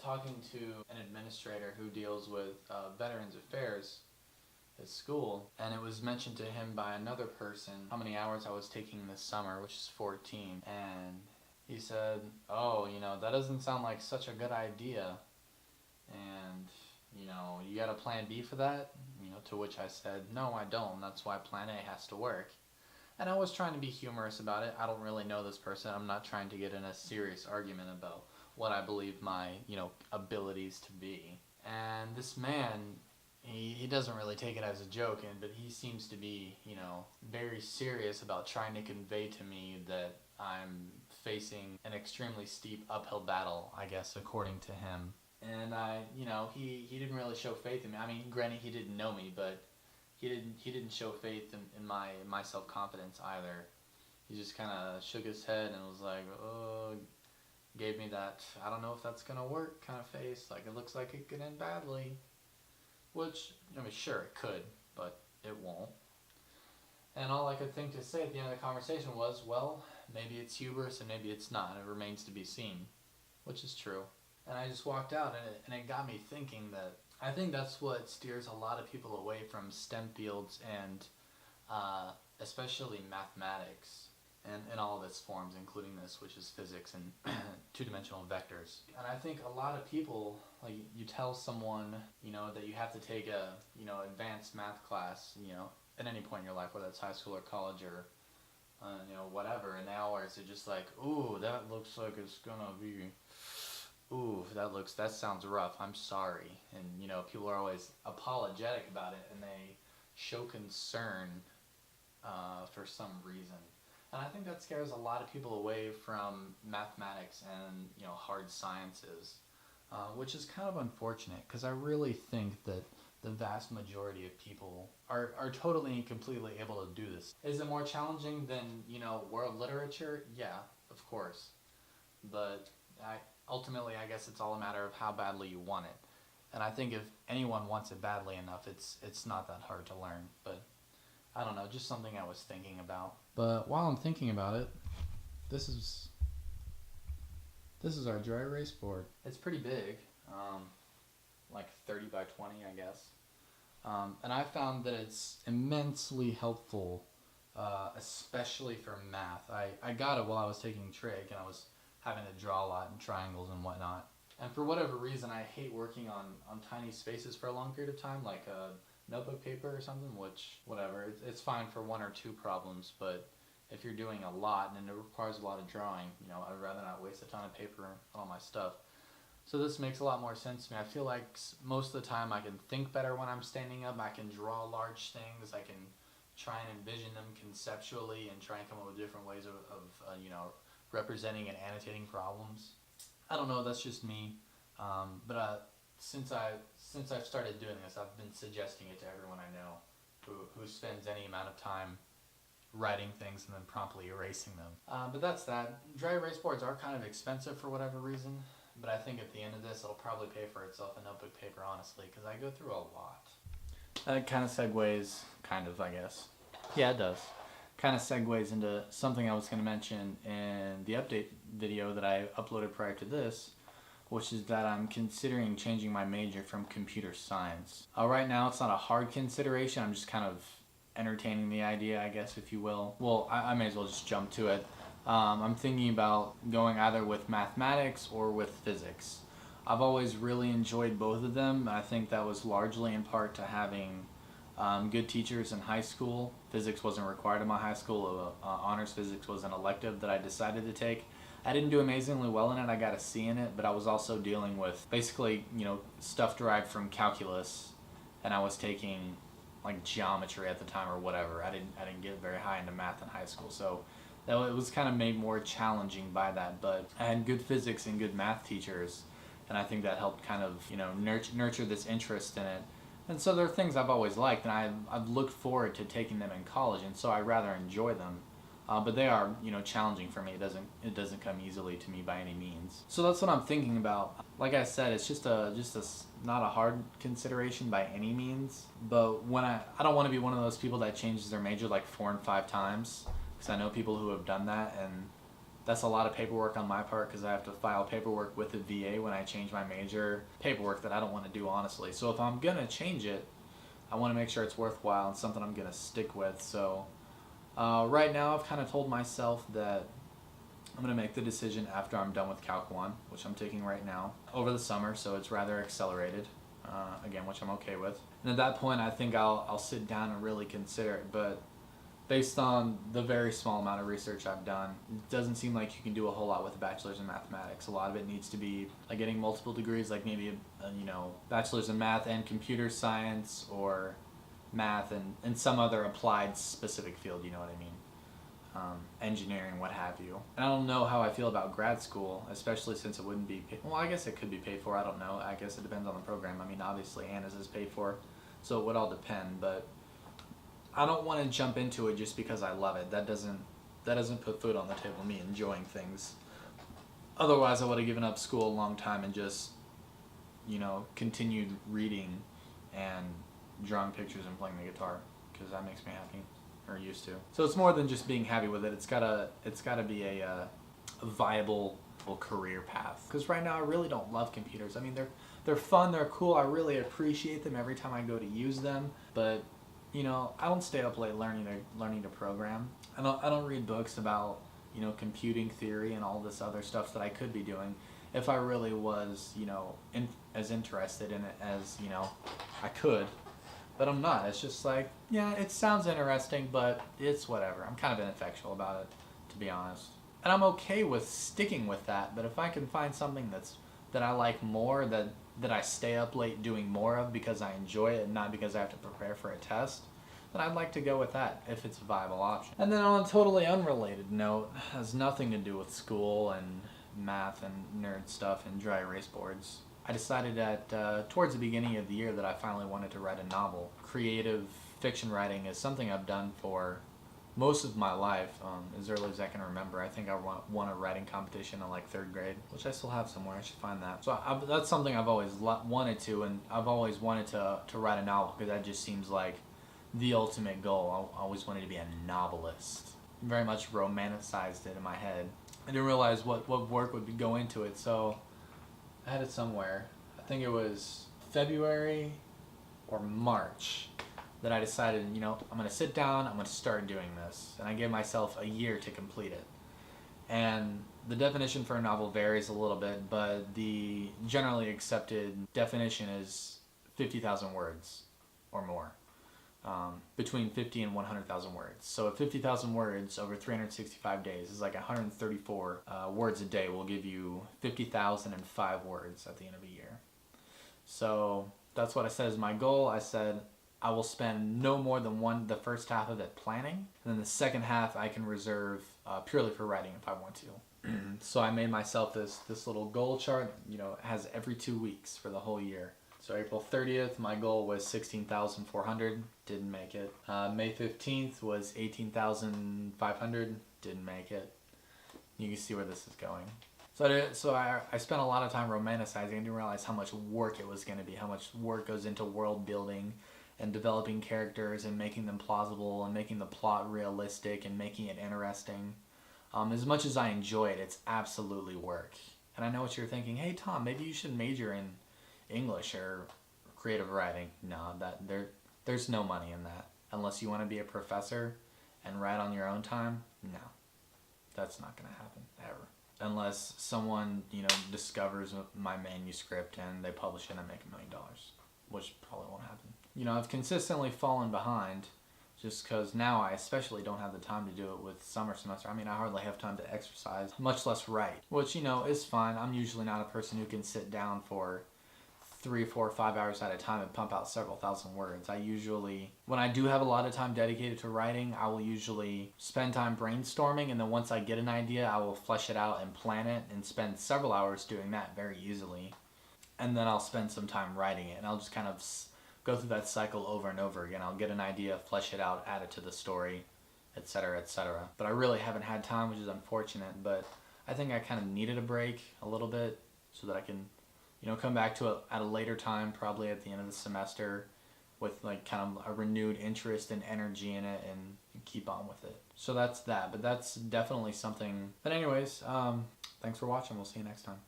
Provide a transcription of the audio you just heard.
talking to an administrator who deals with Veterans Affairs at school, and it was mentioned to him by another person how many hours I was taking this summer, which is 14, and he said, oh, that doesn't sound like such a good idea, and, you got a plan B for that? To which I said, no, I don't, that's why plan A has to work. And I was trying to be humorous about it. I don't really know this person. I'm not trying to get in a serious argument about what I believe my, abilities to be. And this man, he doesn't really take it as a joke, but he seems to be, very serious about trying to convey to me that I'm facing an extremely steep uphill battle, I guess, according to him. And he didn't really show faith in me. I mean, granted, he didn't know me, but he didn't show faith in my self-confidence either. He just kind of shook his head and was like, oh, gave me that, I don't know if that's going to work kind of face, like it looks like it could end badly. Which, sure, it could, but it won't. And all I could think to say at the end of the conversation was, well, maybe it's hubris and maybe it's not. It remains to be seen, which is true. And I just walked out, and it got me thinking that I think that's what steers a lot of people away from STEM fields and especially mathematics and all of its forms, including this, which is physics and two-dimensional vectors. And I think a lot of people, like, you tell someone, that you have to take a, advanced math class, at any point in your life, whether it's high school or college or, whatever, and hours, they're just like, ooh, that looks like it's gonna be, ooh, that sounds rough, I'm sorry. And, people are always apologetic about it, and they show concern for some reason. And I think that scares a lot of people away from mathematics and, hard sciences, which is kind of unfortunate, because I really think that the vast majority of people are totally and completely able to do this. Is it more challenging than, world literature? Yeah, of course. But ultimately, I guess it's all a matter of how badly you want it. And I think if anyone wants it badly enough, it's not that hard to learn. But I don't know, just something I was thinking about. But while I'm thinking about it, this is our dry erase board. It's pretty big, like 30 by 20, I guess. And I found that it's immensely helpful, especially for math. I got it while I was taking trig, and I was having to draw a lot in triangles and whatnot. And for whatever reason, I hate working on tiny spaces for a long period of time, like a notebook paper or something, which, whatever, it's fine for one or two problems, but if you're doing a lot and it requires a lot of drawing, I'd rather not waste a ton of paper on all my stuff. So this makes a lot more sense to me. I feel like most of the time I can think better when I'm standing up. I can draw large things. I can try and envision them conceptually and try and come up with different ways of representing and annotating problems. I don't know, that's just me. But since I've started doing this, I've been suggesting it to everyone I know who spends any amount of time writing things and then promptly erasing them. But that's that. Dry erase boards are kind of expensive for whatever reason, but I think at the end of this, it'll probably pay for itself in notebook paper, honestly, because I go through a lot. That kind of segues, I guess. Yeah, it does. Kind of segues into something I was going to mention in the update video that I uploaded prior to this, which is that I'm considering changing my major from computer science. Right now, it's not a hard consideration. I'm just kind of entertaining the idea, I guess, if you will. Well, I may as well just jump to it. I'm thinking about going either with mathematics or with physics. I've always really enjoyed both of them. I think that was largely in part to having good teachers in high school. Physics wasn't required in my high school. Honors physics was an elective that I decided to take. I didn't do amazingly well in it. I got a C in it, but I was also dealing with basically, stuff derived from calculus, and I was taking like geometry at the time or whatever. I didn't get very high into math in high school, so it was kind of made more challenging by that. But I had good physics and good math teachers, and I think that helped kind of nurture this interest in it. And so there are things I've always liked, and I've looked forward to taking them in college, and so I rather enjoy them. But they are, challenging for me. It doesn't come easily to me by any means. So that's what I'm thinking about. Like I said, it's just not a hard consideration by any means. But when I don't want to be one of those people that changes their major like 4 and 5 times, because I know people who have done that, and That's a lot of paperwork on my part because I have to file paperwork with the VA when I change my major. Paperwork that I don't want to do, honestly. So if I'm going to change it, I want to make sure it's worthwhile and something I'm going to stick with. So right now I've kind of told myself that I'm going to make the decision after I'm done with Calc 1, which I'm taking right now, over the summer, so it's rather accelerated, again, which I'm okay with. And at that point, I think I'll sit down and really consider it, but based on the very small amount of research I've done, it doesn't seem like you can do a whole lot with a bachelor's in mathematics. A lot of it needs to be like getting multiple degrees, like maybe bachelor's in math and computer science, or math and some other applied specific field, you know what I mean? Engineering, what have you. And I don't know how I feel about grad school, especially since it wouldn't be well, I guess it could be paid for, I don't know. I guess it depends on the program. I mean, obviously Anna's is paid for, so it would all depend, but I don't want to jump into it just because I love it. That doesn't put food on the table, me enjoying things. Otherwise, I would have given up school a long time and just, continued reading and drawing pictures and playing the guitar, because that makes me happy. Or used to. So it's more than just being happy with it. It's gotta be a viable career path. Because right now I really don't love computers. I mean, they're fun, they're cool. I really appreciate them every time I go to use them. But I don't stay up late learning to program. I don't read books about computing theory and all this other stuff that I could be doing if I really was as interested in it as I could. But I'm not. It's just like, yeah, it sounds interesting, but it's whatever. I'm kind of ineffectual about it, to be honest. And I'm okay with sticking with that, but if I can find something that I like more, that I stay up late doing more of because I enjoy it and not because I have to prepare for a test, then I'd like to go with that if it's a viable option. And then on a totally unrelated note, has nothing to do with school and math and nerd stuff and dry erase boards. I decided towards the beginning of the year that I finally wanted to write a novel. Creative fiction writing is something I've done for most of my life, as early as I can remember. I think I won a writing competition in like 3rd grade, which I still have somewhere. I should find that. So that's something I've always wanted to, and I've always wanted to write a novel, because that just seems like the ultimate goal. I always wanted to be a novelist. Very much romanticized it in my head. I didn't realize what work would go into it, so I had it somewhere. I think it was February or March that I decided, I'm going to sit down, I'm going to start doing this. And I gave myself a year to complete it. And the definition for a novel varies a little bit, but the generally accepted definition is 50,000 words or more. Between 50 and 100,000 words. So at 50,000 words over 365 days is like 134 words a day will give you 50,005 words at the end of a year. So that's what I said is my goal. I said I will spend no more than the first half of it planning, and then the second half I can reserve purely for writing if I want to. So I made myself this little goal chart. It has every 2 weeks for the whole year. So April 30th, my goal was 16,400, didn't make it. May 15th was 18,500, didn't make it. You can see where this is going. So I spent a lot of time romanticizing. I didn't realize how much work it was going to be, how much work goes into world building and developing characters and making them plausible and making the plot realistic and making it interesting. As much as I enjoy it, it's absolutely work. And I know what you're thinking, hey Tom, maybe you should major in English or creative writing. No, there's no money in that. Unless you want to be a professor and write on your own time, no. That's not going to happen, ever. Unless someone, discovers my manuscript and they publish it and I make $1 million, which probably won't happen. I've consistently fallen behind just because now I especially don't have the time to do it with summer semester. I mean, I hardly have time to exercise, much less write, which, is fine. I'm usually not a person who can sit down for 3, 4, 5 hours at a time and pump out several thousand words. When I do have a lot of time dedicated to writing, I will usually spend time brainstorming, and then once I get an idea, I will flesh it out and plan it and spend several hours doing that very easily. And then I'll spend some time writing it, and I'll just kind of go through that cycle over and over again. I'll get an idea, flesh it out, add it to the story, etc., etc. But I really haven't had time, which is unfortunate, but I think I kind of needed a break a little bit so that I can come back to it at a later time, probably at the end of the semester, with like kind of a renewed interest and energy in it and keep on with it. So that's that, but that's definitely something. But anyways, thanks for watching. We'll see you next time.